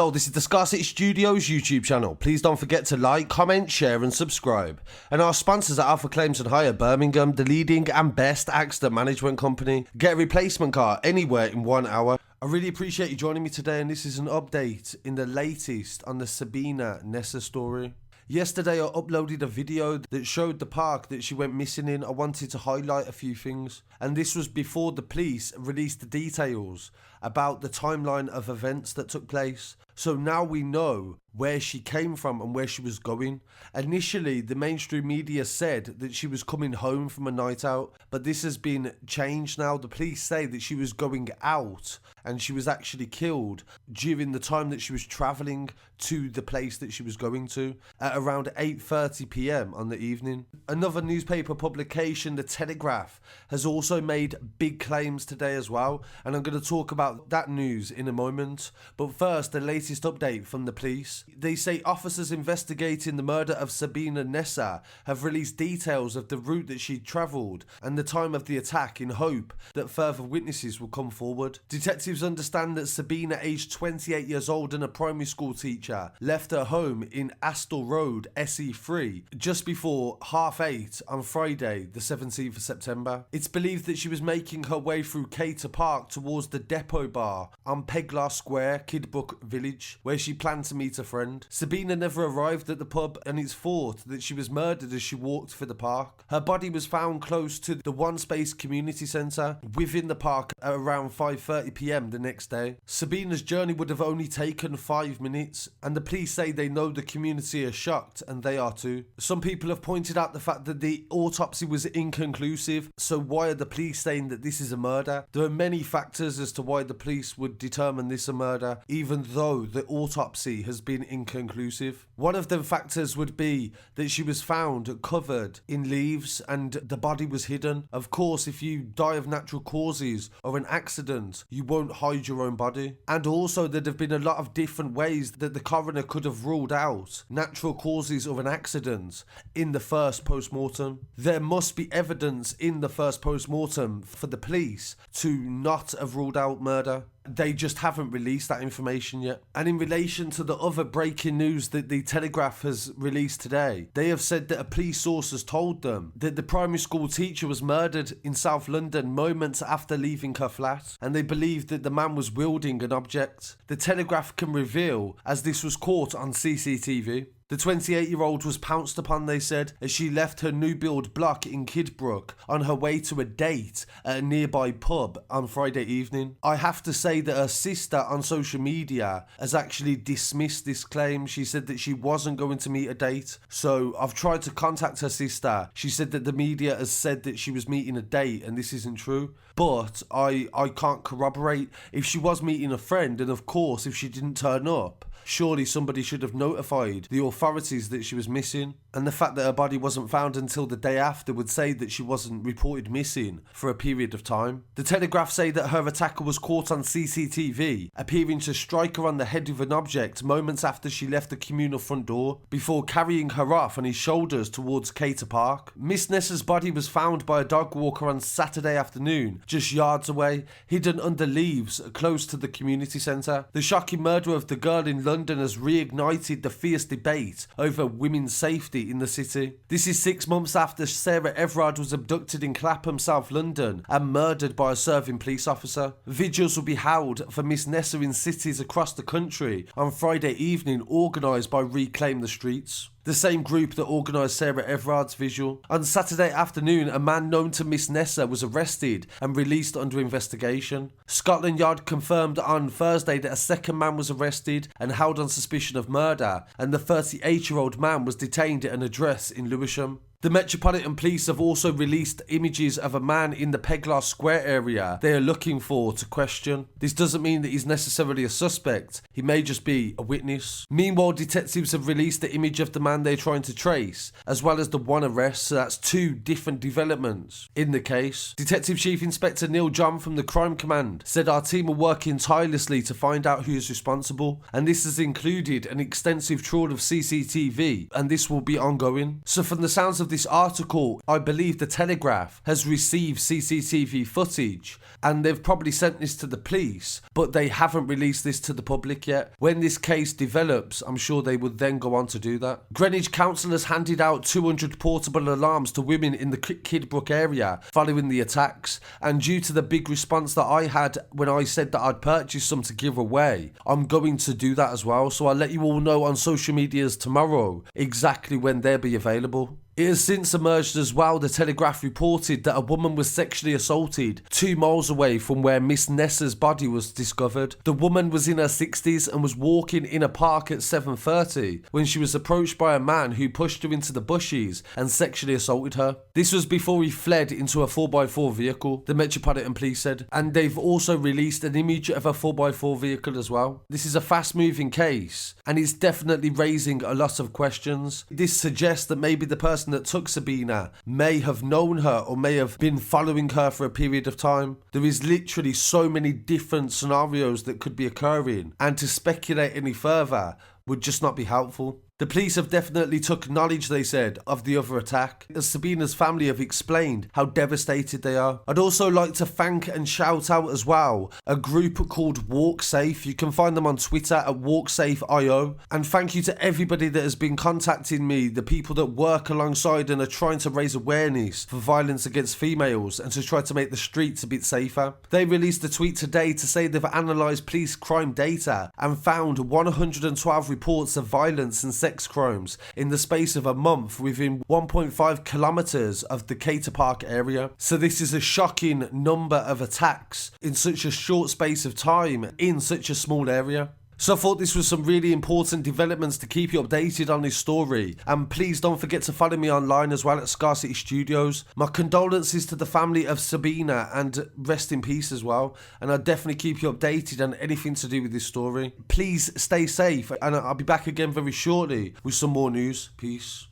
Hello, this is the Scarcity Studios YouTube channel. Please don't forget to like, comment, share and subscribe. And our sponsors are Alpha Claims and Hire Birmingham, the leading and best accident management company. Get a replacement car anywhere in 1 hour. I really appreciate you joining me today, and this is an update in the latest on the Sabina Nessa story. Yesterday I uploaded a video that showed the park that she went missing in. I wanted to highlight a few things, and this was before the police released the details about the timeline of events that took place. So now we know where she came from and where she was going. Initially, the mainstream media said that she was coming home from a night out, but this has been changed now. The police say that she was going out and she was actually killed during the time that she was travelling to the place that she was going to at around 8:30 p.m. on the evening. Another newspaper publication, the Telegraph, has also made big claims today as well, and I'm going to talk about that news in a moment. But first, the latest update from the police. They say officers investigating the murder of Sabina Nessa have released details of the route that she travelled and the time of the attack in hope that further witnesses will come forward. Detectives understand that Sabina, aged 28 years old and a primary school teacher, left her home in Astor Road, SE3, just before 8:30 on Friday, the 17th of September. It's believed that she was making her way through Cater Park towards the Depot Bar on Peglar Square, Kidbrook Village, where she planned to meet a friend. Sabina never arrived at the pub, and it's thought that she was murdered as she walked through the park. Her body was found close to the One Space Community Centre within the park at around 5:30 p.m. the next day. Sabina's journey would have only taken 5 minutes, and the police say they know the community are shocked, and they are too. Some people have pointed out the fact that the autopsy was inconclusive, so why are the police saying that this is a murder? There are many factors as to why the police would determine this a murder, even though the autopsy has been inconclusive. One of them factors would be that she was found covered in leaves and the body was hidden. Of course, if you die of natural causes or an accident, you won't hide your own body. And also, there'd have been a lot of different ways that the coroner could have ruled out natural causes of an accident in the first post-mortem. There must be evidence in the first post-mortem for the police to not have ruled out murder. They just haven't released that information yet. And in relation to the other breaking news that the Telegraph has released today, they have said that a police source has told them that the primary school teacher was murdered in South London moments after leaving her flat, and they believe that the man was wielding an object. The Telegraph can reveal, as this was caught on CCTV. The 28-year-old was pounced upon, they said, as she left her new build block in Kidbrook on her way to a date at a nearby pub on Friday evening. I have to say that her sister on social media has actually dismissed this claim. She said that she wasn't going to meet a date. So I've tried to contact her sister. She said that the media has said that she was meeting a date, and this isn't true. But I can't corroborate. If she was meeting a friend, and of course if she didn't turn up, surely somebody should have notified the authorities that she was missing. And the fact that her body wasn't found until the day after would say that she wasn't reported missing for a period of time. The Telegraph say that her attacker was caught on CCTV, appearing to strike her on the head with an object moments after she left the communal front door, before carrying her off on his shoulders towards Cater Park. Miss Nessa's body was found by a dog walker on Saturday afternoon, just yards away, hidden under leaves close to the community centre. The shocking murder of the girl in London has reignited the fierce debate over women's safety in the city. This is 6 months after Sarah Everard was abducted in Clapham, South London, and murdered by a serving police officer. Vigils will be held for Miss Nessa in cities across the country on Friday evening, organised by Reclaim the Streets, the same group that organised Sarah Everard's vigil. On Saturday afternoon, a man known to Miss Nessa was arrested and released under investigation. Scotland Yard confirmed on Thursday that a second man was arrested and held on suspicion of murder, and the 38-year-old man was detained at an address in Lewisham. The Metropolitan Police have also released images of a man in the Peglar Square area they are looking for to question. This doesn't mean that he's necessarily a suspect, he may just be a witness. Meanwhile, detectives have released the image of the man they're trying to trace, as well as the one arrest, so that's 2 different developments in the case. Detective Chief Inspector Neil John from the Crime Command said our team are working tirelessly to find out who is responsible, and this has included an extensive trawl of CCTV, and this will be ongoing. So from the sounds of this article, I believe the Telegraph has received CCTV footage and they've probably sent this to the police, but they haven't released this to the public yet. When this case develops, I'm sure they would then go on to do that. Greenwich Council has handed out 200 portable alarms to women in the Kidbrooke area following the attacks, and due to the big response that I had when I said that I'd purchased some to give away, I'm going to do that as well. So I'll let you all know on social medias tomorrow exactly when they'll be available. It has since emerged as well, the Telegraph reported that a woman was sexually assaulted 2 miles away from where Miss Nessa's body was discovered. The woman was in her 60s and was walking in a park at 7:30 when she was approached by a man who pushed her into the bushes and sexually assaulted her. This was before he fled into a 4x4 vehicle, the Metropolitan Police said, and they've also released an image of a 4x4 vehicle as well. This is a fast moving case and it's definitely raising a lot of questions. This suggests that maybe the person that took Sabina may have known her or may have been following her for a period of time. There is literally so many different scenarios that could be occurring, and to speculate any further would just not be helpful. The police have definitely took knowledge, they said, of the other attack, as Sabina's family have explained how devastated they are. I'd also like to thank and shout out as well a group called Walk Safe. You can find them on Twitter at WalkSafeIO. And thank you to everybody that has been contacting me, the people that work alongside and are trying to raise awareness for violence against females and to try to make the streets a bit safer. They released a tweet today to say they've analysed police crime data and found 112 reports of violence and sex crimes in the space of a month within 1.5 kilometres of the Cater Park area. So this is a shocking number of attacks in such a short space of time in such a small area. So I thought this was some really important developments to keep you updated on this story, and please don't forget to follow me online as well at Scarcity Studios. My condolences to the family of Sabina and rest in peace as well, and I'll definitely keep you updated on anything to do with this story. Please stay safe and I'll be back again very shortly with some more news. Peace.